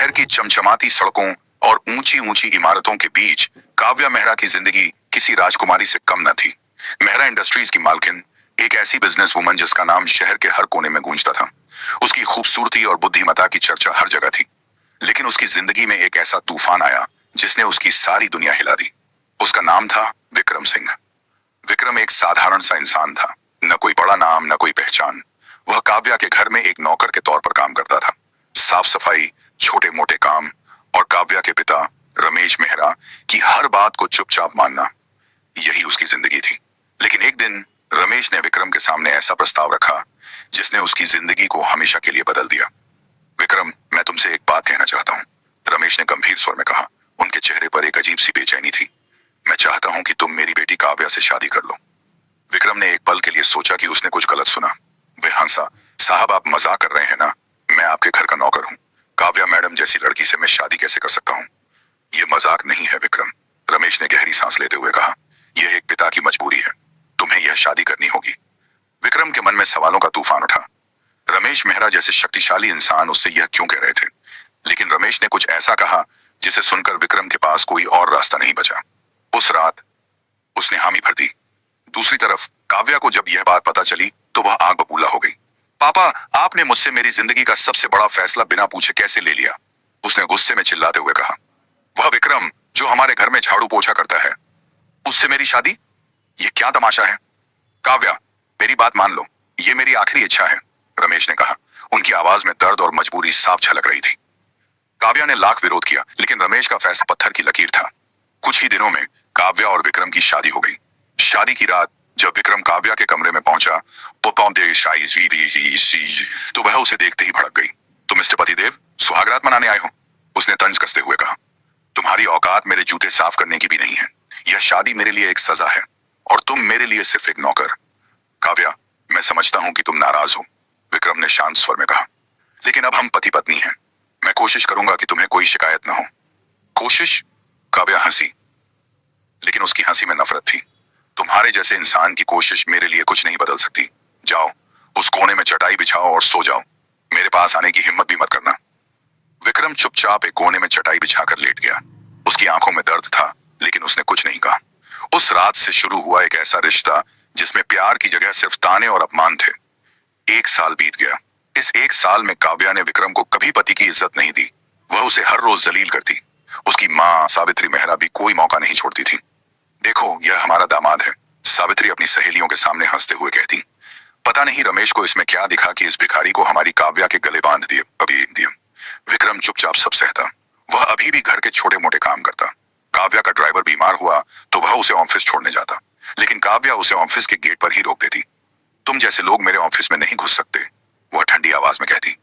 शहर की चमचमाती सड़कों और ऊंची ऊंची इमारतों के बीच काव्या मेहरा की जिंदगी किसी राजकुमारी से कम न थी। मेहरा इंडस्ट्रीज की मालकिन, एक ऐसी बिजनेस वुमन जिसका नाम शहर के हर कोने में गूंजता था। उसकी खूबसूरती और बुद्धिमत्ता की चर्चा हर जगह थी। लेकिन उसकी जिंदगी में एक ऐसा तूफान आया जिसने उसकी सारी दुनिया हिला दी। उसका नाम था विक्रम सिंह। विक्रम एक साधारण सा इंसान था, न कोई बड़ा नाम, न कोई पहचान। वह काव्या के घर में एक नौकर के तौर पर काम करता था। साफ सफाई, छोटे मोटे काम और काव्या के पिता रमेश मेहरा की हर बात को चुपचाप मानना, यही उसकी जिंदगी थी। लेकिन एक दिन रमेश ने विक्रम के सामने ऐसा प्रस्ताव रखा जिसने उसकी जिंदगी को हमेशा के लिए बदल दिया। विक्रम, मैं तुमसे एक बात कहना चाहता हूँ, रमेश ने गंभीर स्वर में कहा। उनके चेहरे पर एक अजीब सी बेचैनी थी। मैं चाहता हूं कि तुम मेरी बेटी काव्या से शादी कर लो। विक्रम ने एक पल के लिए सोचा कि उसने कुछ गलत सुना। वह हंसा। साहब, आप मजाक कर रहे हैं ना? मैं आपके घर का नौकर हूं। काव्या मैडम जैसी लड़की से मैं शादी कैसे कर सकता हूं? यह मजाक नहीं है विक्रम, रमेश ने गहरी सांस लेते हुए कहा। यह एक पिता की मजबूरी है। तुम्हें यह शादी करनी होगी। विक्रम के मन में सवालों का तूफान उठा। रमेश मेहरा जैसे शक्तिशाली इंसान उससे यह क्यों कह रहे थे? लेकिन रमेश ने कुछ ऐसा कहा जिसे सुनकर विक्रम के पास कोई और रास्ता नहीं बचा। उस रात उसने हामी भर दी। दूसरी तरफ काव्या को जब यह बात पता चली तो वह आग बबूला हो गई। पापा, आपने मुझसे मेरी जिंदगी का सबसे बड़ा फैसला बिना पूछे कैसे ले लिया? उसने गुस्से में चिल्लाते हुए कहा। वह विक्रम जो हमारे घर में झाड़ू पोछा करता है, उससे मेरी शादी? यह क्या तमाशा है? काव्या, मेरी बात मान लो, यह मेरी आखिरी इच्छा है, रमेश ने कहा। उनकी आवाज में दर्द और मजबूरी साफ झलक रही थी। काव्या ने लाख विरोध किया, लेकिन रमेश का फैसला पत्थर की लकीर था। कुछ ही दिनों में काव्या और विक्रम की शादी हो गई। शादी की रात जब विक्रम काव्या के कमरे में पहुंचा तो वह उसे देखते ही भड़क गई। तुम मिस्टर पतिदेव सुहागरात मनाने आए हो? उसने तंज कसते हुए कहा। तुम्हारी औकात मेरे जूते साफ करने की भी नहीं है। यह शादी मेरे लिए एक सजा है और तुम मेरे लिए सिर्फ एक नौकर। काव्या, मैं समझता हूं कि तुम नाराज हो, विक्रम ने शांत स्वर में कहा, लेकिन अब हम पति पत्नी हैं। मैं कोशिश करूंगा कि तुम्हें कोई शिकायत न हो। कोशिश? काव्या हंसी, लेकिन उसकी हंसी में नफरत थी। तुम्हारे जैसे इंसान की कोशिश मेरे लिए कुछ नहीं बदल सकती। जाओ, उस कोने में चटाई बिछाओ और सो जाओ। मेरे पास आने की हिम्मत भी मत करना। विक्रम चुपचाप एक कोने में चटाई बिछाकर लेट गया। उसकी आंखों में दर्द था, लेकिन उसने कुछ नहीं कहा। उस रात से शुरू हुआ एक ऐसा रिश्ता जिसमें प्यार की जगह सिर्फ ताने और अपमान थे। 1 साल बीत गया। इस 1 साल में काव्या ने विक्रम को कभी पति की इज्जत नहीं दी। वह उसे हर रोज जलील करती। उसकी माँ सावित्री मेहरा भी कोई मौका नहीं छोड़ती थी। देखो, यह हमारा दामाद है, सावित्री अपनी सहेलियों के सामने हंसते हुए कहती। पता नहीं रमेश को इसमें क्या दिखा कि इस भिखारी को हमारी काव्या के गले बांध दिए। विक्रम चुपचाप सब सहता। वह अभी भी घर के छोटे मोटे काम करता। काव्या का ड्राइवर बीमार हुआ तो वह उसे ऑफिस छोड़ने जाता, लेकिन काव्या उसे ऑफिस के गेट पर ही रोक देती। तुम जैसे लोग मेरे ऑफिस में नहीं घुस सकते, वह ठंडी आवाज में कहती।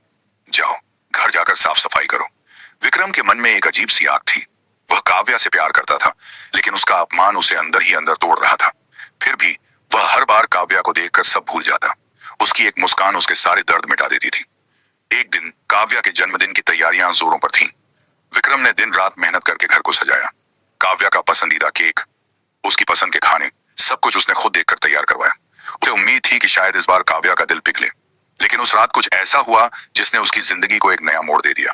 जाओ, घर जाकर साफ सफाई करो। विक्रम के मन में एक अजीब सी आग थी। वह काव्या से प्यार करता था, लेकिन उसका अपमान उसे अंदर ही अंदर तोड़ रहा था। फिर भी वह हर बार काव्या को देखकर सब भूल जाता। उसकी एक मुस्कान उसके सारे दर्द मिटा देती थी। एक दिन काव्या के जन्मदिन की तैयारियां जोरों पर थीं। विक्रम ने दिन रात मेहनत करके घर को सजाया। काव्या का पसंदीदा केक, उसकी पसंद के खाने, सब कुछ उसने खुद देखकर तैयार करवाया। उसे उम्मीद थी कि शायद इस बार काव्या का दिल पिघले, लेकिन उस रात कुछ ऐसा हुआ जिसने उसकी जिंदगी को एक नया मोड़ दे दिया।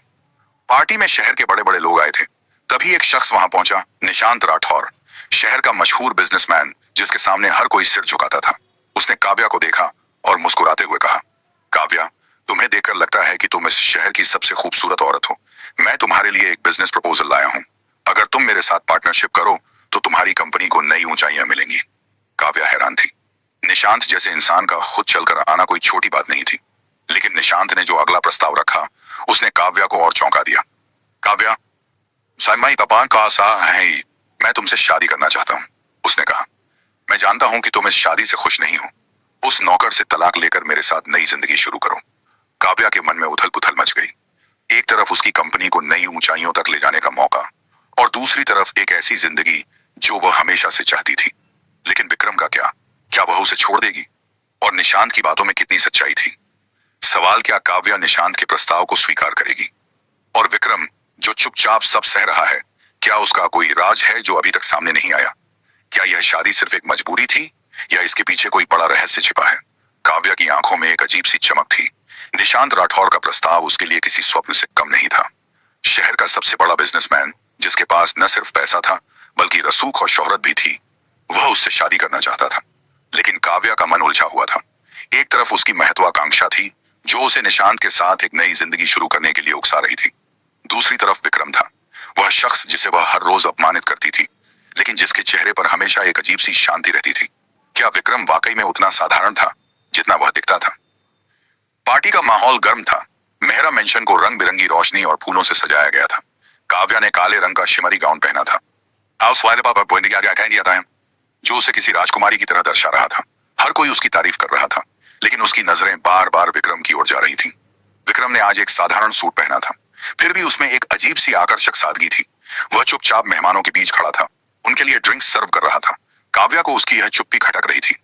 पार्टी में शहर के बड़े बड़े लोग आए थे। तभी एक शख्स वहां पहुंचा, निशांत राठौर, शहर का मशहूर बिजनेसमैन जिसके सामने हर कोई सिर झुकाता था। उसने काव्या को देखा और मुस्कुराते हुए कहा, काव्या, तुम्हें देखकर लगता है कि तुम इस शहर की सबसे खूबसूरत औरत हो। मैं तुम्हारे लिए एक बिजनेस प्रपोजल लाया हूं। अगर तुम मेरे साथ पार्टनरशिप करो तो तुम्हारी कंपनी को नई ऊंचाइयां मिलेंगी। काव्या हैरान थी। निशांत जैसे इंसान का खुद चलकर आना कोई छोटी बात नहीं थी, लेकिन निशांत ने जो अगला प्रस्ताव रखा उसने काव्या को और चौंका दिया। काव्या, मैं तुमसे शादी करना चाहता हूं, उसने कहा। मैं जानता हूं कि तुम इस शादी से खुश नहीं हो। उस नौकर से तलाक लेकर मेरे साथ नई जिंदगी शुरू करो। काव्या के मन में उथल पुथल मच गई। एक तरफ उसकी कंपनी को नई ऊंचाइयों तक ले जाने का मौका, और दूसरी तरफ एक ऐसी जिंदगी जो वह हमेशा से चाहती थी। लेकिन विक्रम का क्या वह उसे छोड़ देगी? और निशांत की बातों में कितनी सच्चाई थी? सवाल, क्या काव्या निशांत के प्रस्ताव को स्वीकार करेगी? और विक्रम जो चुपचाप सब सह रहा है, क्या उसका कोई राज है जो अभी तक सामने नहीं आया? क्या यह शादी सिर्फ एक मजबूरी थी या इसके पीछे कोई बड़ा रहस्य छिपा है? काव्या की आंखों में एक अजीब सी चमक थी। निशांत राठौर का प्रस्ताव उसके लिए किसी स्वप्न से कम नहीं था। शहर का सबसे बड़ा बिजनेसमैन, जिसके पास न सिर्फ पैसा था बल्कि रसूख और शोहरत भी थी, वह उससे शादी करना चाहता था। लेकिन काव्या का मन उलझा हुआ था। एक तरफ उसकी महत्वाकांक्षा थी जो उसे निशांत के साथ एक नई जिंदगी शुरू करने के लिए उकसा रही थी। दूसरी तरफ विक्रम था, वह शख्स जिसे वह हर रोज अपमानित करती थी, लेकिन जिसके चेहरे पर हमेशा एक अजीब सी शांति रहती थी। क्या विक्रम वाकई में उतना साधारण था जितना वह दिखता था? पार्टी का माहौल गर्म था। मेहरा मेंशन को रंग बिरंगी रोशनी और फूलों से सजाया गया था। काव्या ने काले रंग का शिमरी गाउन पहना था, जो उसे किसी राजकुमारी की तरह दर्शा रहा था। हर कोई उसकी तारीफ कर रहा था, लेकिन उसकी नजरें बार बार विक्रम की ओर जा रही थीं। विक्रम ने आज एक साधारण सूट पहना था, फिर भी उसमें एक अजीब सी आकर्षक सादगी थी। वह चुपचाप मेहमानों के बीच खड़ा था, उनके लिए ड्रिंक्स सर्व कर रहा था। काव्या को उसकी यह चुप्पी खटक रही थी।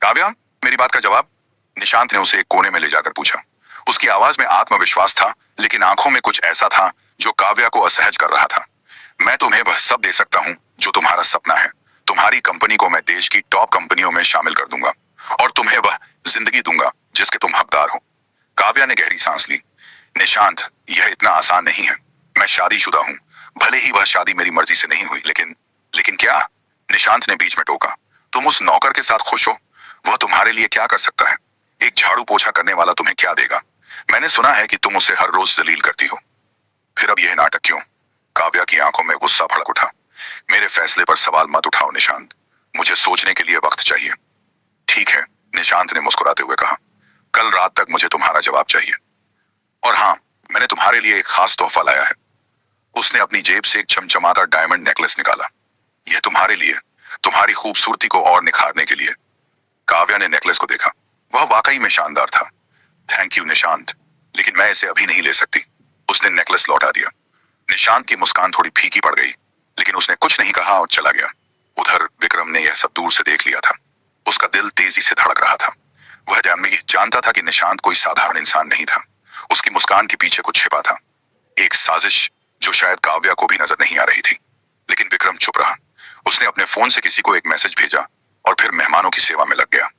काव्या, मेरी बात का जवाब, निशांत ने उसे एक कोने में ले जाकर पूछा। उसकी आवाज में आत्मविश्वास था, लेकिन आंखों में कुछ ऐसा था जो काव्या को असहज कर रहा था। मैं तुम्हें वह सब दे सकता हूं जो तुम्हारा सपना है। तुम्हारी कंपनी को मैं देश की टॉप कंपनियों में शामिल कर दूंगा और तुम्हें वह जिंदगी दूंगा जिसके तुम हकदार हो। काव्या ने गहरी सांस ली। निशांत, यह इतना आसान नहीं है। मैं शादीशुदा हूं, भले ही वह शादी मेरी मर्जी से नहीं हुई, लेकिन क्या? निशांत ने बीच में टोका। तुम उस नौकर के साथ खुश हो? वह तुम्हारे लिए क्या कर सकता है? एक झाड़ू पोछा करने वाला तुम्हें क्या देगा? मैंने सुना है कि तुम उसे हर रोज जलील करती हो। फिर अब यह नाटक क्यों? काव्या की आंखों में गुस्सा भड़क उठा। मेरे फैसले पर सवाल मत उठाओ निशांत, मुझे सोचने के लिए वक्त चाहिए। ठीक है, निशांत ने मुस्कुराते हुए कहा। कल रात तक मुझे तुम्हारा जवाब चाहिए। और हाँ, मैंने तुम्हारे लिए एक खास तोहफा लाया है। उसने अपनी जेब से एक चमचमाता डायमंड नेकलेस निकाला। यह तुम्हारे लिए, तुम्हारी खूबसूरती को और निखारने के लिए। काव्या ने नेकलेस को देखा। वह वाकई में शानदार था। थैंक यू निशांत, लेकिन मैं इसे अभी नहीं ले सकती। उसने नेकलेस लौटा दिया। निशांत की मुस्कान थोड़ी फीकी पड़ गई, लेकिन उसने कुछ नहीं कहा और चला गया। उधर विक्रम ने यह सब दूर से देख लिया था। उसका दिल तेजी से धड़क रहा था। वह जानता था कि निशांत कोई साधारण इंसान नहीं था। उसकी मुस्कान के पीछे कुछ छिपा था, एक साजिश जो शायद काव्या को भी नजर नहीं आ रही थी। लेकिन विक्रम चुप रहा। उसने अपने फोन से किसी को एक मैसेज भेजा और फिर मेहमानों की सेवा में लग गया।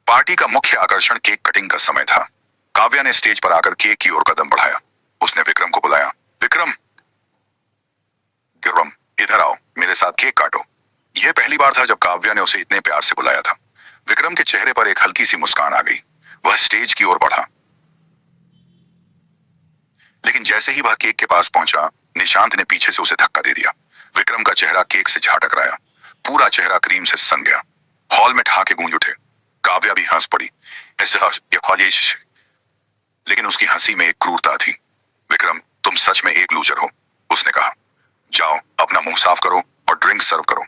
पार्टी का मुख्य आकर्षण केक कटिंग का समय था। काव्या ने स्टेज पर आकर केक की ओर कदम बढ़ाया। उसने विक्रम को बुलाया। विक्रम, विक्रम, इधर आओ, मेरे साथ केक काटो। यह पहली बार था जब काव्या ने उसे इतने प्यार से बुलाया था। विक्रम के चेहरे पर एक हल्की सी मुस्कान आ गई। वह स्टेज की ओर बढ़ा, लेकिन जैसे ही वह केक के पास पहुंचा, निशांत ने पीछे से उसे धक्का दे दिया। विक्रम का चेहरा केक से झा टकराया। पूरा चेहरा क्रीम से सन गया। हॉल में ठहाके गूंज उठे। काव्या भी हंस पड़ी, लेकिन उसकी हंसी में एक क्रूरता थी। विक्रम, तुम सच में एक लूजर हो, उसने कहा। जाओ, अपना मुंह साफ करो और ड्रिंक सर्व करो।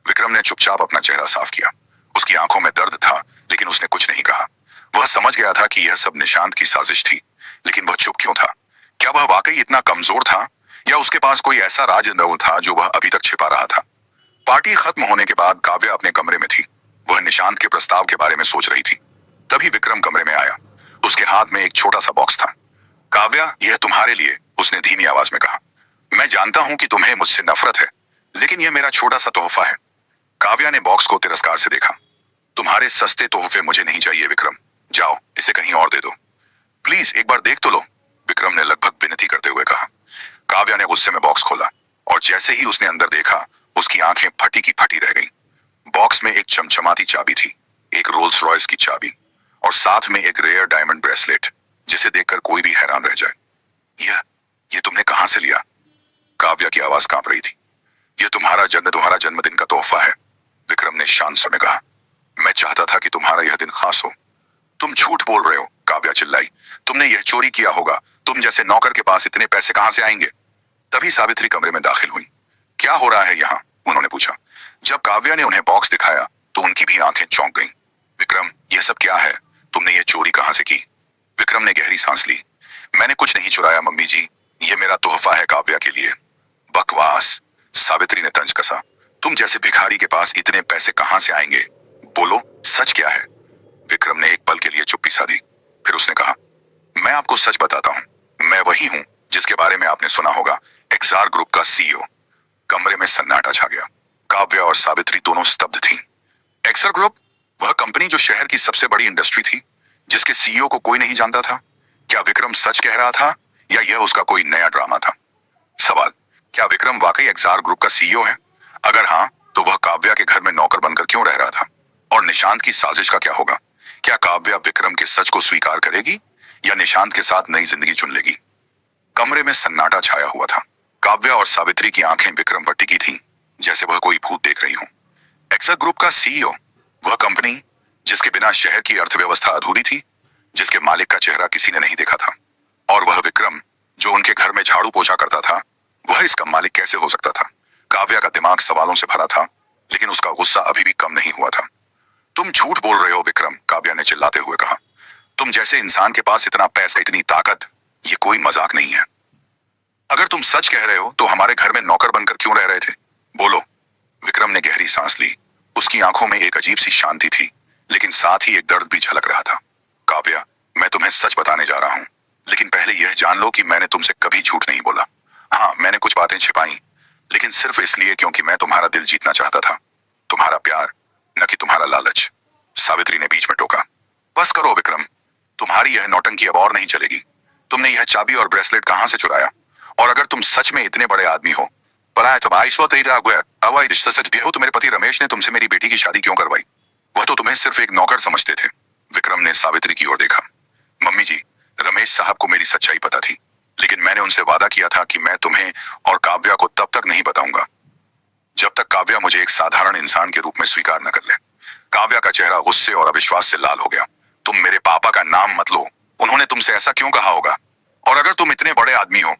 विक्रम ने चुपचाप अपना चेहरा साफ किया। उसकी आंखों में दर्द था, लेकिन उसने कुछ नहीं कहा। वह समझ गया था कि यह सब निशांत की साजिश थी, लेकिन वह चुप क्यों था? क्या वह वाकई इतना कमजोर था, या उसके पास कोई ऐसा राज था जो वह अभी तक छिपा रहा था? पार्टी खत्म होने के बाद काव्या अपने कमरे में थी। वह निशांत के प्रस्ताव के बारे में सोच रही थी। तभी विक्रम कमरे में आया। उसके हाथ में एक छोटा सा बॉक्स था। काव्या, यह तुम्हारे लिए, उसने धीमी आवाज में कहा। मैं जानता हूं कि तुम्हें मुझसे नफरत है, लेकिन यह मेरा छोटा सा तोहफा है। काव्या ने बॉक्स को तिरस्कार से देखा। तुम्हारे सस्ते तोहफे मुझे नहीं चाहिए विक्रम, जाओ इसे कहीं और दे दो। प्लीज एक बार देख तो लो, विक्रम ने लगभग विनती करते हुए कहा। काव्या ने गुस्से में बॉक्स खोला और जैसे ही उसने अंदर देखा, उसकी आंखें फटी की फटी रह गईं। बॉक्स में एक चमचमाती चाबी थी, एक रोल्स रॉयस की चाबी, और साथ में एक रेयर डायमंड ब्रेसलेट जिसे देखकर कोई भी हैरान रह जाए। यह तुमने कहां से लिया? काव्या की आवाज कांप रही थी। यह तुम्हारा जन्मदिन का तोहफा है, विक्रम ने शांत स्वर में कहा। मैं चाहता था कि तुम्हारा यह दिन खास हो। तुम झूठ बोल रहे हो, काव्या चिल्लाई। तुमने यह चोरी किया होगा। तुम जैसे नौकर के पास इतने पैसे कहां से आएंगे? तभी सावित्री कमरे में दाखिल हुई। क्या हो रहा है यहाँ? उन्होंने पूछा। जब काव्या ने उन्हें बॉक्स दिखाया तो उनकी भी आंखें चौंक गईं। विक्रम, यह सब क्या है? तुमने यह चोरी कहां से की? विक्रम ने गहरी सांस ली। मैंने कुछ नहीं चुराया मम्मी जी, यह मेरा तोहफा है काव्या के लिए। बकवास, सावित्री ने तंज कसा। तुम जैसे भिखारी के पास इतने पैसे कहां से आएंगे? बोलो, सच क्या है? विक्रम ने एक पल के लिए चुप्पी साधी। फिर उसने कहा, मैं आपको सच बताता हूं। मैं वही हूं जिसके बारे में आपने सुना होगा, एक्सार ग्रुप का सीईओ। कमरे में सन्नाटा छा गया। काव्या और सावित्री दोनों स्तब्ध थीं। एक्सार ग्रुप, वह कंपनी जो शहर की सबसे बड़ी इंडस्ट्री थी, जिसके सीईओ को कोई नहीं जानता था? क्या विक्रम सच कह रहा था या यह उसका कोई नया ड्रामा था? वाकई एक्सआर ग्रुप का सीईओ हैं? अगर हाँ, तो वह काव्या के घर में नौकर बनकर क्यों रह रहा था? और निशांत की साजिश का क्या होगा? क्या काव्या विक्रम के सच को स्वीकार करेगी या निशांत के साथ नई जिंदगी चुन लेगी? कमरे में सन्नाटा छाया हुआ था। काव्या और सावित्री की आंखें विक्रम पर टिकी थीं, जैसे वह कोई भूत देख रही हो। एक्सा ग्रुप का सीईओ, वह कंपनी जिसके बिना शहर की अर्थव्यवस्था अधूरी थी, जिसके मालिक का चेहरा किसी ने नहीं देखा था, और वह विक्रम जो उनके घर में झाड़ू पोछा करता था, वह इसका मालिक कैसे हो सकता था? काव्या का दिमाग सवालों से भरा था, लेकिन उसका गुस्सा अभी भी कम नहीं हुआ था। तुम झूठ बोल रहे हो विक्रम, काव्या ने चिल्लाते हुए कहा। तुम जैसे इंसान के पास इतना पैसा, इतनी ताकत, ये कोई मजाक नहीं है। अगर तुम सच कह रहे हो तो हमारे घर में नौकर बनकर क्यों रह रहे थे? बोलो। विक्रम ने गहरी सांस ली। उसकी आंखों में एक अजीब सी शांति थी, लेकिन साथ ही एक दर्द भी झलक रहा था। काव्या, मैं तुम्हें सच बताने जा रहा हूं, लेकिन पहले यह जान लो कि मैंने तुमसे कभी झूठ नहीं बोला। हाँ, मैंने कुछ बातें छिपाई, लेकिन सिर्फ इसलिए क्योंकि मैं तुम्हारा दिल जीतना चाहता था, तुम्हारा प्यार, न कि तुम्हारा लालच। सावित्री ने बीच में टोका। बस करो विक्रम, तुम्हारी यह नौटंकी अब और नहीं चलेगी। तुमने यह चाबी और ब्रेसलेट कहां से चुराया? और अगर तुम सच में इतने बड़े आदमी हो, तो मेरे पति रमेश ने तुमसे मेरी बेटी की शादी क्यों करवाई? वह तो तुम्हें सिर्फ एक नौकर समझते थे। विक्रम ने सावित्री की ओर देखा। मम्मी जी, रमेश साहब को मेरी सच्चाई पता थी, लेकिन मैंने उनसे वादा किया था कि मैं तुम्हें और काव्या को तब तक नहीं बताऊंगा जब तक काव्या मुझे एक साधारण इंसान के रूप में स्वीकार न कर ले। काव्या का चेहरा गुस्से और अविश्वास से लाल हो गया। तुम मेरे पापा का नाम मत लो। उन्होंने तुमसे ऐसा क्यों कहा होगा? और अगर तुम इतने बड़े आदमी हो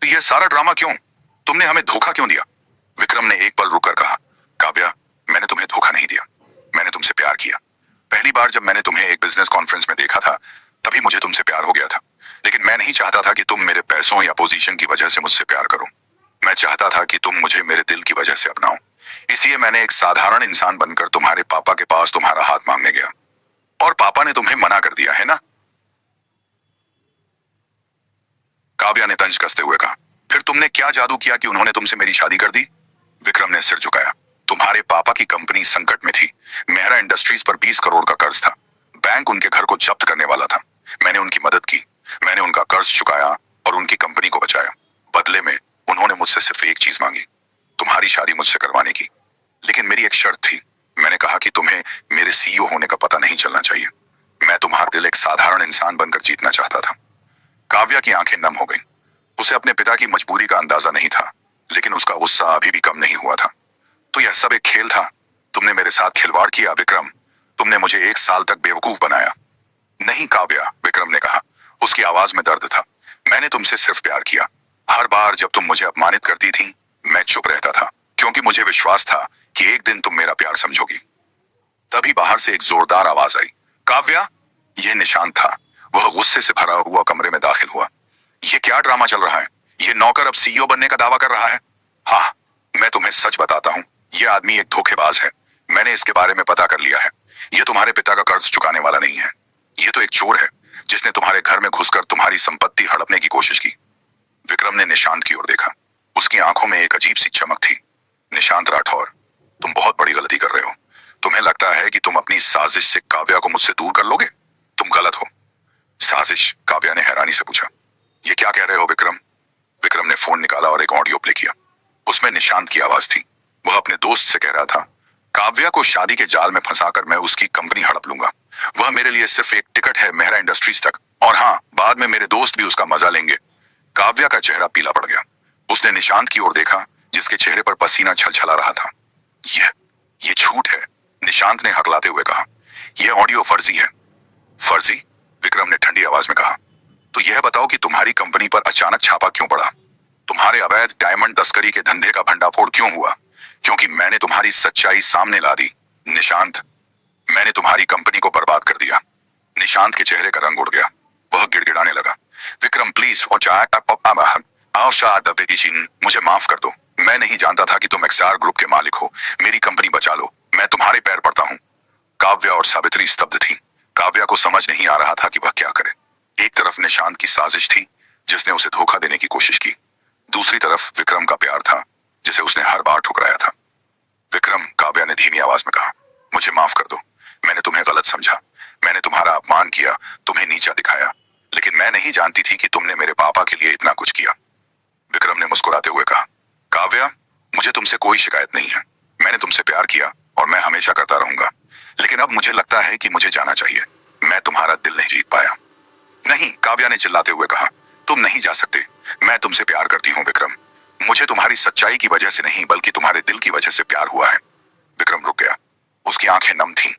तो यह सारा ड्रामा क्यों? तुमने हमें धोखा क्यों दिया? विक्रम ने एक पल रुककर कहा। काव्या, मैंने तुम्हें धोखा नहीं दिया, मैंने तुमसे प्यार किया। पहली बार जब मैंने तुम्हें एक बिजनेस कॉन्फ्रेंस में देखा था, तभी मुझे तुमसे प्यार हो गया था। लेकिन मैं नहीं चाहता था कि तुम मेरे पैसों या पोजीशन की वजह से मुझसे प्यार करो। मैं चाहता था कि तुम मुझे मेरे दिल की वजह से अपनाओ। इसलिए मैंने एक साधारण इंसान बनकर तुम्हारे पापा के पास तुम्हारा हाथ मांगने गया, और पापा ने तुम्हें मना कर दिया, है ना? काव्या ने तंज कसते हुए कहा। फिर तुमने क्या जादू किया कि उन्होंने तुमसे मेरी शादी कर दी? विक्रम ने सिर झुकाया। तुम्हारे पापा की कंपनी संकट में थी। मेहरा इंडस्ट्रीज पर 20 करोड़ का कर्ज था। बैंक उनके घर को जब्त करने वाला था। मैंने उनकी मदद की। मैंने उनका कर्ज चुकाया और उनकी कंपनी को बचाया। बदले में उन्होंने मुझसे सिर्फ एक चीज मांगी, तुम्हारी शादी मुझसे करवाने की। लेकिन मेरी एक शर्त थी। मैंने कहा कि तुम्हें मेरे सीईओ होने का पता नहीं चलना चाहिए। मैं तुम्हारा दिल एक साधारण इंसान बनकर जीतना चाहता था। काव्या की आंखें नम हो गईं। उसे अपने पिता की मजबूरी का अंदाजा नहीं था, लेकिन उसका गुस्सा अभी भी कम नहीं हुआ था। तो यह सब एक खेल था? तुमने मेरे साथ खिलवाड़ किया विक्रम। तुमने मुझे 1 साल तक बेवकूफ बनाया। नहीं काव्या, विक्रम ने कहा। उसकी आवाज में दर्द था। मैंने तुमसे सिर्फ प्यार किया। हर बार जब तुम मुझे अपमानित करती थी, मैं चुप रहता था, क्योंकि मुझे विश्वास था कि एक दिन तुम मेरा प्यार समझोगी। तभी बाहर से एक जोरदार आवाज आई। काव्या! यह निशांत था। वह गुस्से से भरा हुआ कमरे में दाखिल हुआ। यह क्या ड्रामा चल रहा है? यह नौकर अब सीईओ बनने का दावा कर रहा है? हाँ, मैं तुम्हें सच बताता हूँ, यह आदमी एक धोखेबाज है। मैंने इसके बारे में पता कर लिया है। यह तुम्हारे पिता का कर्ज चुकाने वाला नहीं है। यह तो एक चोर है, जिसने तुम्हारे घर में घुसकर तुम्हारी संपत्ति हड़पने की कोशिश की। विक्रम ने निशांत की ओर देखा। उसकी आंखों में एक अजीब सी चमक थी। निशांत राठौर, तुम बहुत बड़ी गलती कर रहे हो। तुम्हें लगता है कि तुम अपनी साजिश से काव्या को मुझसे दूर कर लोगे? तुम गलत हो। साजिश? काव्या ने हैरानी से पूछा। ये क्या कह रहे हो विक्रम? विक्रम ने फोन निकाला और एक ऑडियो प्ले किया। उसमें निशांत की आवाज थी। वह अपने दोस्त से कह रहा था, काव्या को शादी के जाल में फंसाकर मैं उसकी कंपनी हड़प लूंगा। वह मेरे लिए सिर्फ एक टिकट है मेहरा इंडस्ट्रीज तक, और हाँ, बाद में मेरे दोस्त भी उसका मजा लेंगे। काव्या का चेहरा पीला पड़ गया। उसने निशांत की ओर देखा, जिसके चेहरे पर पसीना छलछला रहा था। यह झूठ है, निशांत ने हकलाते हुए कहा। यह ऑडियो फर्जी है। फर्जी? विक्रम ने ठंडी आवाज में कहा। तो यह बताओ कि तुम्हारी कंपनी पर अचानक छापा क्यों पड़ा? तुम्हारे अवैध डायमंड तस्करी के धंधे का भंडाफोड़ क्यों हुआ? क्योंकि मैंने तुम्हारी सच्चाई सामने ला दी। निशांत, मैंने तुम्हारी कंपनी को बर्बाद कर दिया। निशांत के चेहरे का रंग उड़ गया। वह गिड़गिड़ाने लगा। विक्रम प्लीज, मुझे माफ कर दो। मैं नहीं जानता था कि तुम एक्सआर ग्रुप के मालिक हो। मेरी कंपनी बचा लो, मैं तुम्हारे पैर पड़ता हूँ। काव्या और सावित्री स्तब्ध थी। काव्या को समझ नहीं आ रहा था कि वह क्या करे। एक तरफ निशांत की साजिश थी, जिसने उसे धोखा देने की कोशिश की। दूसरी तरफ विक्रम का प्यार था, जिसे उसने हर बार ठुकराया था। विक्रम, काव्या ने धीमी आवाज में कहा, मुझे माफ कर दो। मैंने तुम्हें गलत समझा। मैंने तुम्हारा अपमान किया, तुम्हें नीचा दिखाया। लेकिन मैं नहीं जानती थी कि तुमने मेरे पापा के लिए इतना कुछ किया। विक्रम ने मुस्कुराते हुए कहा। काव्या तुमसे कोई शिकायत नहीं है। मैंने तुमसे प्यार किया और मैं हमेशा करता रहूंगा। लेकिन अब मुझे लगता है कि मुझे जाना चाहिए। मैं तुम्हारा दिल नहीं जीत पाया। नहीं, काव्या ने चिल्लाते हुए कहा, तुम नहीं जा सकते। मैं तुमसे प्यार करती हूँ विक्रम। मुझे तुम्हारी सच्चाई की वजह से नहीं बल्कि तुम्हारे दिल की वजह से प्यार हुआ है। विक्रम रुक गया। उसकी आंखें नम थीं।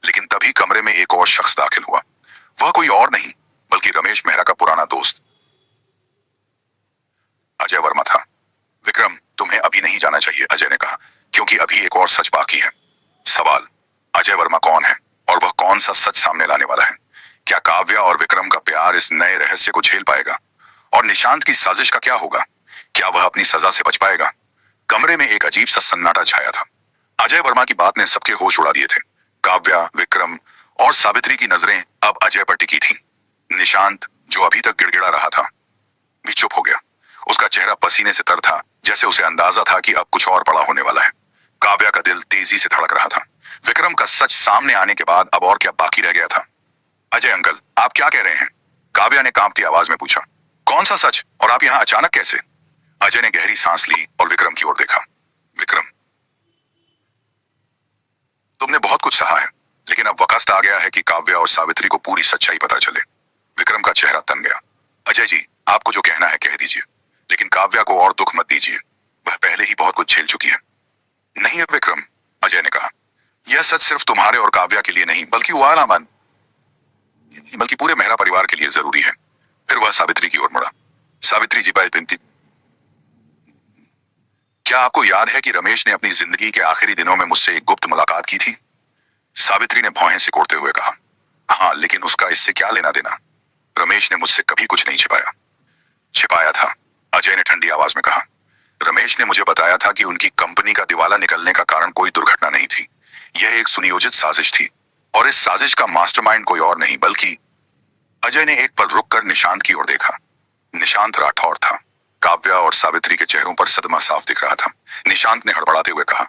लेकिन तभी कमरे में एक और शख्स दाखिल हुआ। वह कोई और नहीं बल्कि रमेश मेहरा का पुराना दोस्त अजय वर्मा था। विक्रम, तुम्हें अभी नहीं जाना चाहिए, अजय ने कहा, क्योंकि अभी एक और सच बाकी है। सवाल, अजय वर्मा कौन है और वह कौन सा सच सामने लाने वाला है? क्या काव्या और विक्रम का प्यार इस नए रहस्य को झेल पाएगा? और निशांत की साजिश का क्या होगा? क्या वह अपनी सजा से बच पाएगा? कमरे में एक अजीब सा सन्नाटा छाया था। अजय वर्मा की बात ने सबके होश उड़ा दिए थे। काव्या, विक्रम और सावित्री की नजरें अब अजय पर टिकी थीं। निशांत, जो अभी तक गिड़गिड़ा रहा था, भी चुप हो गया। उसका चेहरा पसीने से तर था, जैसे उसे अंदाजा था कि अब कुछ और बड़ा होने वाला है। काव्या का दिल तेजी से धड़क रहा था। विक्रम का सच सामने आने के बाद अब और क्या बाकी रह गया था? अजय अंकल, आप क्या कह रहे हैं? काव्या ने कांपती आवाज में पूछा। कौन सा सच, और आप यहां अचानक कैसे? अजय ने गहरी सांस ली और विक्रम की ओर देखा। विक्रम, तुमने बहुत कुछ सहा है, लेकिन अब वक्त आ गया है कि काव्या और सावित्री को पूरी सच्चाई पता चले। विक्रम का चेहरा तन गया। अजय जी, आपको जो कहना है कह दीजिए, लेकिन काव्या को और दुख मत दीजिए। वह पहले ही बहुत कुछ झेल चुकी है। नहीं है विक्रम, अजय ने कहा, यह सच सिर्फ तुम्हारे और काव्या के लिए नहीं बल्कि पूरे मेहरा परिवार के लिए जरूरी है। फिर वह सावित्री की ओर मुड़ा। सावित्री जी, बिनती, क्या आपको याद है कि रमेश ने अपनी जिंदगी के आखिरी दिनों में मुझसे एक गुप्त मुलाकात की थी? सावित्री ने भौहें सिकोड़ते हुए कहा, हाँ, लेकिन उसका इससे क्या लेना देना? रमेश ने मुझसे कभी कुछ नहीं छिपाया। छिपाया था, अजय ने ठंडी आवाज में कहा। रमेश ने मुझे बताया था कि उनकी कंपनी का दिवाला निकलने का कारण कोई दुर्घटना नहीं थी। यह एक सुनियोजित साजिश थी, और इस साजिश का मास्टरमाइंड कोई और नहीं बल्कि... अजय ने एक पल रुककर निशांत की ओर देखा। निशांत राठौर था। काव्या और सावित्री के चेहरों पर सदमा साफ दिख रहा था। निशांत ने हड़बड़ाते हुए कहा,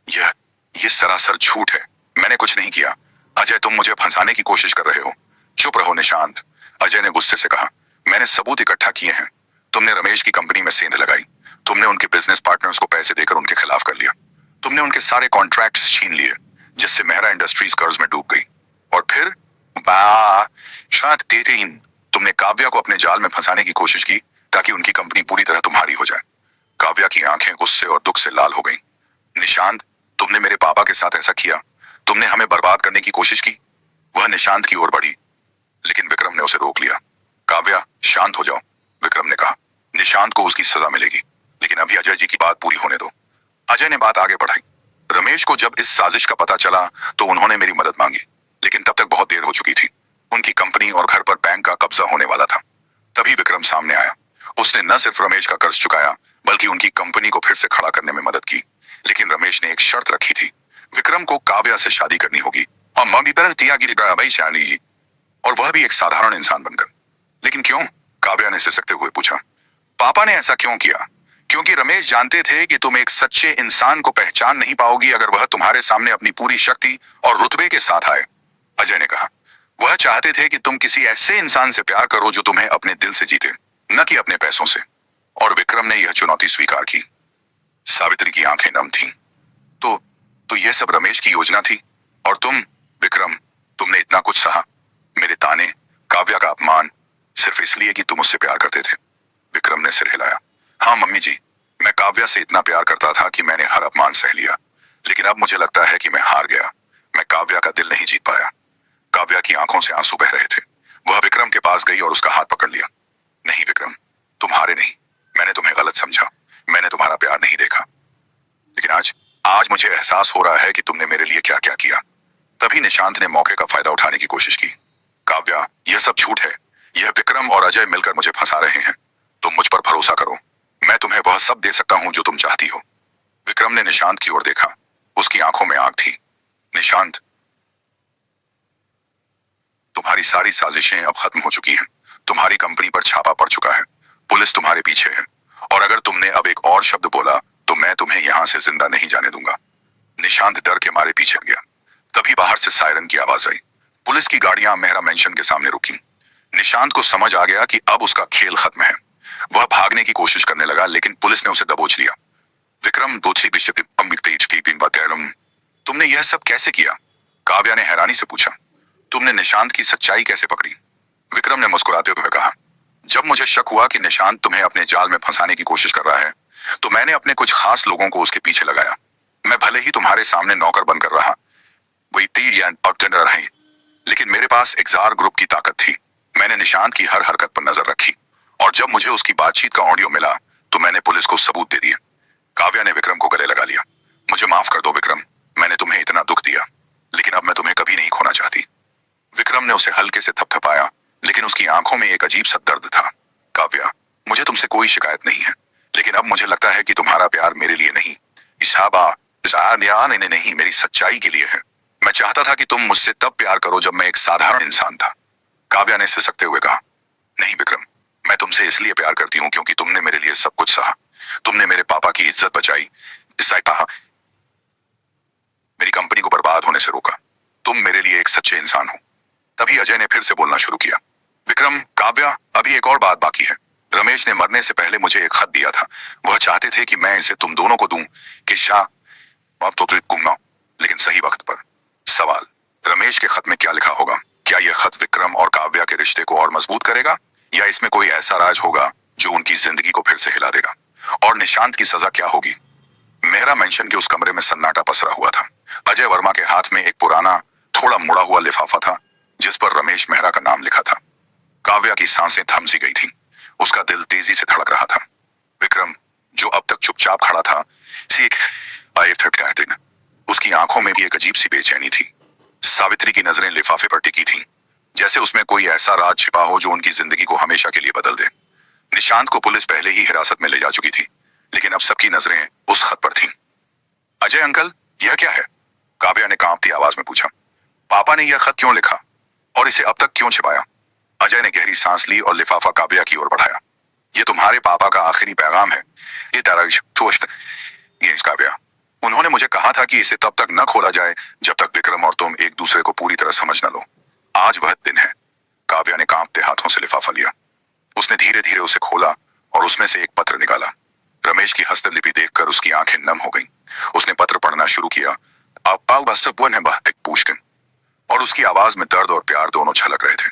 यह सरासर झूठ है। मैंने कुछ नहीं किया। अजय, तुम मुझे फंसाने की कोशिश कर रहे हो। चुप रहो निशांत, अजय ने गुस्से से कहा। मैंने सबूत इकट्ठा किए हैं। तुमने रमेश की कंपनी में सेंध लगाई। तुमने उनके बिजनेस पार्टनर्स को पैसे देकर उनके खिलाफ कर लिया। तुमने उनके सारे कॉन्ट्रैक्ट्स छीन लिए, जिससे मेहरा इंडस्ट्रीज कर्ज में डूब गई। और फिर तुमने काव्या को अपने जाल में फंसाने की कोशिश की ताकि उनकी कंपनी पूरी तरह तुम्हारी हो जाए। काव्या की आंखें गुस्से और दुख से लाल हो गईं। निशांत, तुमने मेरे पापा के साथ ऐसा किया। तुमने हमें बर्बाद करने की कोशिश की। वह निशांत की ओर बढ़ी, लेकिन विक्रम ने उसे रोक लिया। काव्या, शांत हो जाओ, विक्रम ने कहा। निशांत को उसकी सजा मिलेगी, लेकिन अभी अजय जी की बात पूरी होने दो। अजय ने बात आगे बढ़ाई। रमेश को जब इस साजिश का पता चला तो उन्होंने मेरी मदद मांगी, लेकिन तब तक बहुत देर हो चुकी थी। उनकी कंपनी और घर पर बैंक का कब्जा होने वाला था। तभी विक्रम सामने आया। उसने न सिर्फ रमेश का कर्ज चुकाया, बल्कि उनकी कंपनी को फिर से खड़ा करने में मदद की। लेकिन रमेश ने एक शर्त रखी थी, विक्रम को काव्या से शादी करनी होगी, और वह भी एक साधारण इंसान बनकर। लेकिन क्यों? काव्या ने सिसकते हुए पूछा। पापा ने ऐसा क्यों किया? क्योंकि रमेश जानते थे कि तुम एक सच्चे इंसान को पहचान नहीं पाओगी अगर वह तुम्हारे सामने अपनी पूरी शक्ति और रुतबे के साथ आए, अजय ने कहा। वह चाहते थे कि तुम किसी ऐसे इंसान से प्यार करो जो तुम्हें अपने दिल से जीते, न कि अपने पैसों से। और विक्रम ने यह चुनौती स्वीकार की। सावित्री की आंखें नम थीं। तो यह सब रमेश की योजना थी? और तुम, विक्रम, तुमने इतना कुछ सहा, मेरे ताने, काव्या का अपमान, सिर्फ इसलिए कि तुम उससे प्यार करते थे? विक्रम ने सिर हिलाया। हाँ मम्मी जी, मैं काव्या से इतना प्यार करता था कि मैंने हर अपमान सह लिया। लेकिन अब मुझे लगता है कि मैं हार गया। मैं काव्या का दिल नहीं जीत पाया। काव्या की आंखों से आंसू बह रहे थे। वह विक्रम के पास गई और उसका हाथ पकड़ लिया। नहीं विक्रम, तुम हारे नहीं। मैंने तुम्हें गलत समझा। मैंने तुम्हारा प्यार नहीं देखा। लेकिन आज मुझे एहसास हो रहा है कि तुमने मेरे लिए क्या क्या किया। तभी निशांत ने मौके का फायदा उठाने की कोशिश की। काव्या, यह सब झूठ है। यह विक्रम और अजय मिलकर मुझे फंसा रहे हैं। तुम मुझ पर भरोसा करो। मैं तुम्हें वह सब दे सकता हूं जो तुम चाहती हो। विक्रम ने निशांत की ओर देखा। उसकी आंखों में आग थी। निशांत, तुम्हारी सारी साजिशें अब खत्म हो चुकी हैं। तुम्हारी कंपनी पर छापा पड़ चुका है। पुलिस तुम्हारे पीछे है। और अगर तुमने अब एक और शब्द बोला तो मैं तुम्हें यहां से जिंदा नहीं जाने दूंगा। निशांत डर के मारे पीछे गया। तभी बाहर से सायरन की आवाज आई। पुलिस की गाड़ियां मेहरा मेंशन के सामने रुकी। निशांत को समझ आ गया कि अब उसका खेल खत्म है। वह भागने की कोशिश करने लगा, लेकिन पुलिस ने उसे दबोच लिया। विक्रम तुमने यह सब कैसे किया? काव्या ने हैरानी से पूछा। तुमने निशांत की सच्चाई कैसे पकड़ी? विक्रम ने मुस्कुराते हुए कहा, जब मुझे शक हुआ कि निशांत तुम्हें अपने जाल में फंसाने की कोशिश कर रहा है, तो मैंने अपने कुछ खास लोगों को उसके पीछे लगाया। मैं भले ही तुम्हारे सामने नौकर बनकर रहा, वही तीर या ऑर्डिनर रहे, लेकिन मेरे पास एक्सार ग्रुप की ताकत थी। मैंने निशांत की हर हरकत पर नजर रखी, और जब मुझे उसकी बातचीत का ऑडियो मिला तो मैंने पुलिस को सबूत दे दिए। काव्या ने विक्रम को गले लगा लिया। मुझे माफ कर दो विक्रम, मैंने तुम्हें इतना दुख दिया, लेकिन अब मैं तुम्हें कभी नहीं खोना चाहती। विक्रम ने उसे हल्के से थपथपाया, लेकिन उसकी आंखों में एक अजीब सा दर्द था। काव्या, मुझे तुमसे कोई शिकायत नहीं है, लेकिन अब मुझे लगता है कि तुम्हारा प्यार मेरे लिए नहीं, नहीं, मेरी सच्चाई के लिए है। मैं चाहता था कि तुम मुझसे तब प्यार करो जब मैं एक साधारण इंसान था। काव्या ने सिसकते हुए कहा, नहीं विक्रम, मैं तुमसे इसलिए प्यार करती हूँ क्योंकि तुमने मेरे लिए सब कुछ सहा। तुमने मेरे पापा की इज्जत बचाई, मेरी कंपनी को बर्बाद होने से रोका। तुम मेरे लिए एक सच्चे इंसान हो। तभी अजय ने फिर से बोलना शुरू किया। विक्रम, काव्या, अभी एक और बात बाकी है। रमेश ने मरने से पहले मुझे एक खत दिया था। वह चाहते थे कि मैं इसे तुम दोनों को दूं कि लेकिन सही वक्त पर। सवाल, रमेश के खत में क्या लिखा होगा? क्या यह खत विक्रम और काव्या के रिश्ते को और मजबूत करेगा, या इसमें कोई ऐसा राज होगा जो उनकी जिंदगी को फिर से हिला देगा? और निशांत की सजा क्या होगी? मेहरा मेंशन के उस कमरे में सन्नाटा पसरा हुआ था। अजय वर्मा के हाथ में एक पुराना, थोड़ा मुड़ा हुआ लिफाफा था, जिस पर रमेश मेहरा का नाम लिखा था। काव्या की सांसें थम सी गई थीं। उसका दिल तेजी से धड़क रहा था। विक्रम, जो अब तक चुपचाप खड़ा था, उसकी आंखों में भी एक अजीब सी बेचैनी थी। सावित्री की नजरें लिफाफे पर टिकी थीं, जैसे उसमें कोई ऐसा राज छिपा हो जो उनकी जिंदगी को हमेशा के लिए बदल दे। निशांत को पुलिस पहले ही हिरासत में ले जा चुकी थी, लेकिन अब सबकी नजरें उस खत पर थीं। अजय अंकल, यह क्या है? काव्या ने कांपती आवाज में पूछा। पापा ने यह खत क्यों लिखा और इसे अब तक क्यों छिपाया? अजय ने गहरी सांस ली और लिफाफा काव्या की ओर बढ़ाया। ये तुम्हारे पापा का आखिरी पैगाम है। ये काव्या, उन्होंने मुझे कहा था कि इसे तब तक न खोला जाए जब तक विक्रम और तुम एक दूसरे को पूरी तरह समझ न लो। आज वह दिन है। काव्या ने कांपते हाथों से लिफाफा लिया। उसने धीरे धीरे उसे खोला और उसमें से एक पत्र निकाला। रमेश की हस्तलिपि देखकर उसकी आंखें नम हो गईं। उसने पत्र पढ़ना शुरू किया। और उसकी आवाज में दर्द और प्यार दोनों झलक रहे थे।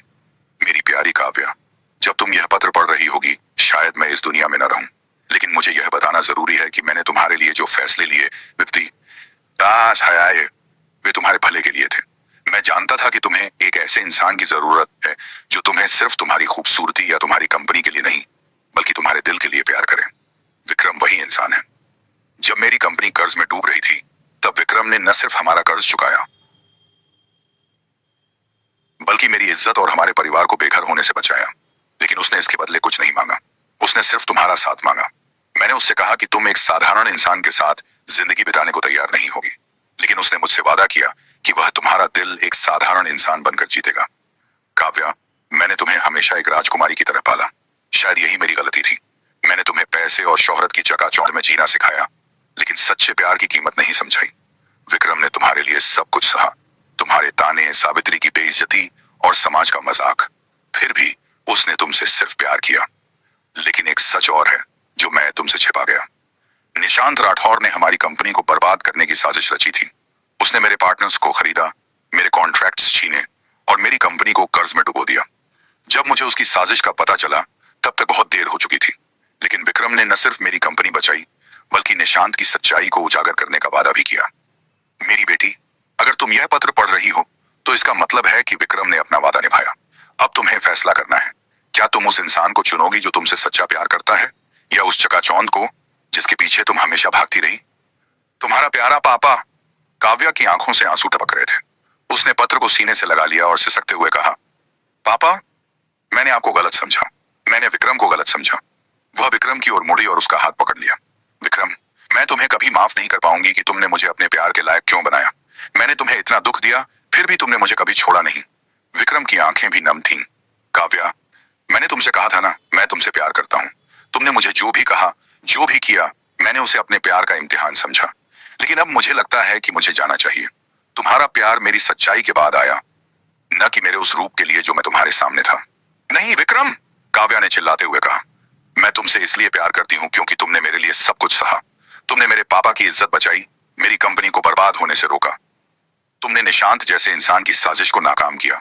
मेरी प्यारी काव्या, जब तुम यह पत्र पढ़ रही होगी, शायद मैं इस दुनिया में न रहूं, लेकिन मुझे यह बताना जरूरी है कि मैंने तुम्हारे लिए जो फैसले लिए वे तुम्हारे भले के लिए थे। मैं जानता था कि तुम्हें एक ऐसे इंसान की जरूरत है जो तुम्हें सिर्फ तुम्हारी खूबसूरती या तुम्हारी कंपनी के लिए नहीं, बल्कि तुम्हारे दिल के लिए प्यार करे। विक्रम वही इंसान है। जब मेरी कंपनी कर्ज में डूब रही थी, तब विक्रम ने न सिर्फ हमारा कर्ज चुकाया, बल्कि मेरी इज्जत और हमारे परिवार को बेघर होने से बचाया। लेकिन उसने इसके बदले कुछ नहीं मांगा। उसने सिर्फ तुम्हारा साथ मांगा। मैंने उससे कहा कि तुम एक साधारण इंसान के साथ जिंदगी बिताने को तैयार नहीं होगी, लेकिन उसने मुझसे वादा किया कि वह तुम्हारा दिल एक साधारण इंसान बनकर जीतेगा। काव्या, मैंने तुम्हें हमेशा एक राजकुमारी की तरह पाला। शायद यही मेरी गलती थी। मैंने तुम्हें पैसे और शोहरत की चकाचौंध में जीना सिखाया, लेकिन सच्चे प्यार की कीमत नहीं समझाई। विक्रम ने तुम्हारे लिए सब कुछ सहा, तुम्हारे ताने, सावित्री की बेइज्जती और समाज का मजाक। फिर भी उसने तुमसे सिर्फ प्यार किया। लेकिन एक सच और है जो मैं तुमसे छिपा गया। निशांत राठौर ने हमारी कंपनी को बर्बाद करने की साजिश रची थी। उसने मेरे पार्टनर्स को खरीदा, मेरे कॉन्ट्रैक्ट्स छीने और मेरी कंपनी को कर्ज में डुबो दिया। जब मुझे उसकी साजिश का पता चला, तब तक बहुत देर हो चुकी थी। लेकिन विक्रम ने न सिर्फ मेरी कंपनी बचाई, बल्कि निशांत की सच्चाई को उजागर करने का वादा भी किया। मेरी बेटी, अगर तुम यह पत्र पढ़ रही हो, तो इसका मतलब है कि विक्रम ने अपना वादा निभाया। अब तुम्हें फैसला करना है। क्या तुम उस इंसान को चुनोगी जो तुमसे सच्चा प्यार करता है, या उस चकाचौंध को जिसके पीछे तुम हमेशा भागती रही? तुम्हारा प्यारा पापा। काव्या की आंखों से आंसू टपक रहे थे। उसने पत्र को सीने से लगा लिया और सिसकते हुए कहा, पापा, मैंने आपको गलत समझा। मैंने विक्रम को गलत समझा। वह विक्रम की ओर मुड़ी और उसका हाथ पकड़ लिया। विक्रम, मैं तुम्हें कभी माफ नहीं कर पाऊंगी कि तुमने मुझे अपने प्यार के लायक क्यों बनाया। मैंने तुम्हें इतना दुख दिया, फिर भी तुमने मुझे कभी छोड़ा नहीं। विक्रम की आंखें भी नम थीं। काव्या, मैंने तुमसे कहा था ना, मैं तुमसे प्यार करता हूं। तुमने मुझे जो भी कहा, जो भी किया, मैंने उसे अपने प्यार का इम्तिहान समझा। लेकिन अब मुझे लगता है कि मुझे जाना चाहिए। तुम्हारा प्यार मेरी सच्चाई के बाद आया, न कि मेरे उस रूप के लिए जो मैं तुम्हारे सामने था। नहीं विक्रम, काव्या ने चिल्लाते हुए कहा, मैं तुमसे इसलिए प्यार करती हूं क्योंकि तुमने मेरे लिए सब कुछ सहा। तुमने मेरे पापा की इज्जत बचाई, मेरी कंपनी को बर्बाद होने से रोका। तुमने निशांत जैसे इंसान की साजिश को नाकाम किया।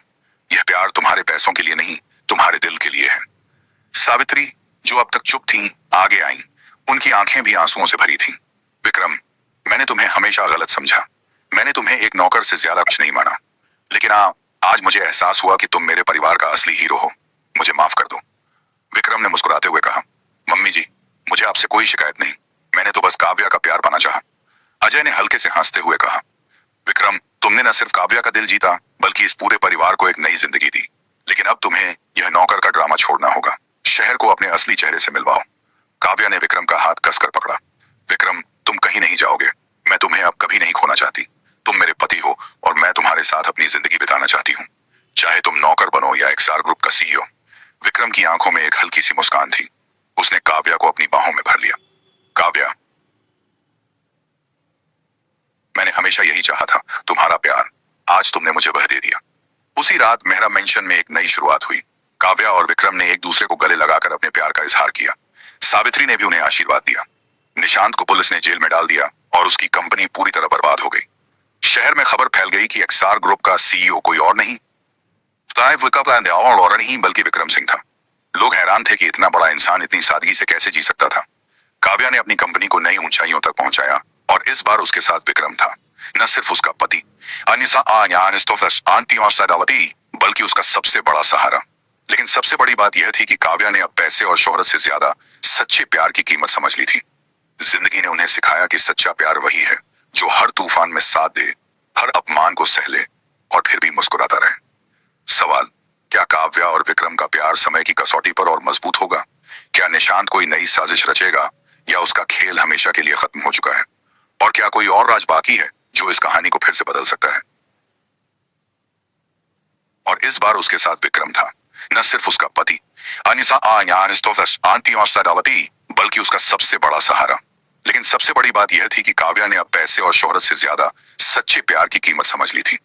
यह प्यार तुम्हारे पैसों के लिए नहीं, तुम्हारे दिल के लिए है। सावित्री, जो अब तक चुप थीं, आगे आईं। उनकी आंखें भी आंसुओं से भरी थीं। विक्रम, मैंने तुम्हें हमेशा गलत समझा। मैंने तुम्हें एक नौकर से ज्यादा कुछ नहीं माना। लेकिन आज मुझे एहसास हुआ कि तुम मेरे परिवार का असली हीरो हो। मुझे माफ कर दो। विक्रम ने मुस्कुराते हुए कहा, मम्मी जी, मुझे आपसे कोई शिकायत नहीं। मैंने तो बस काव्या का प्यार पाना चाहा। अजय ने हल्के से हंसते हुए कहा, विक्रम, तुमने न सिर्फ काव्या का दिल जीता, बल्कि इस पूरे परिवार को एक नई जिंदगी दी। लेकिन अब तुम्हें यह नौकर का ड्रामा छोड़ना होगा। शहर को अपने असली चेहरे से मिलवाओ। काव्या ने विक्रम का हाथ कसकर पकड़ा। विक्रम, तुम कहीं नहीं जाओगे। मैं तुम्हें अब कभी नहीं खोना चाहती। तुम मेरे पति हो और मैं तुम्हारे साथ अपनी जिंदगी बिताना चाहती हूँ, चाहे तुम नौकर बनो या एक्सआर ग्रुप का सीईओ। विक्रम की आंखों में एक हल्की सी मुस्कान थी। उसने काव्या को अपनी बाहों में भर लिया। काव्या, मैंने हमेशा यही चाहा था, तुम्हारा प्यार। आज तुमने मुझे वह दे दिया। उसी रात मेहरा मेंशन में एक नई शुरुआत हुई। काव्या और विक्रम ने एक दूसरे को गले लगाकर अपने प्यार का इजहार किया। सावित्री ने भी उन्हें आशीर्वाद दिया। निशांत को पुलिस ने जेल में डाल दिया और उसकी कंपनी पूरी तरह बर्बाद हो गई। शहर में खबर फैल गई कि एक्सआर ग्रुप का सीईओ कोई और नहीं, और नहीं बल्कि विक्रम सिंह था। लोग हैरान थे कि इतना बड़ा इंसान इतनी सादगी से कैसे जी सकता था। काव्या ने अपनी कंपनी को नई ऊंचाइयों तक पहुंचाया और इस बार उसके साथ विक्रम था। न सिर्फ उसका पति बल्कि उसका सबसे बड़ा सहारा। लेकिन सबसे बड़ी बात यह थी कि काव्या ने अब पैसे और शोहरत से ज्यादा सच्चे प्यार की कीमत समझ ली थी। जिंदगी ने उन्हें सिखाया कि सच्चा प्यार वही है जो हर तूफान में साथ दे, हर अपमान को सह ले और फिर भी मुस्कुराता रहे। सवाल, क्या काव्या और विक्रम का प्यार समय की कसौटी पर और मजबूत होगा? क्या निशांत कोई नई साजिश रचेगा या उसका खेल हमेशा के लिए खत्म हो चुका है? और क्या कोई और राज बाकी है जो इस कहानी को फिर से बदल सकता है? और इस बार उसके साथ विक्रम था। न सिर्फ उसका पति बल्कि उसका सबसे बड़ा सहारा। लेकिन सबसे बड़ी बात यह थी कि काव्या ने अब पैसे और शोहरत से ज्यादा सच्चे प्यार की कीमत समझ ली थी।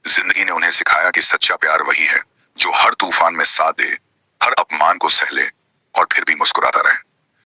जिंदगी ने उन्हें सिखाया कि सच्चा प्यार वही है जो हर तूफान में साथ दे, हर अपमान को सह ले और फिर भी मुस्कुराता रहे।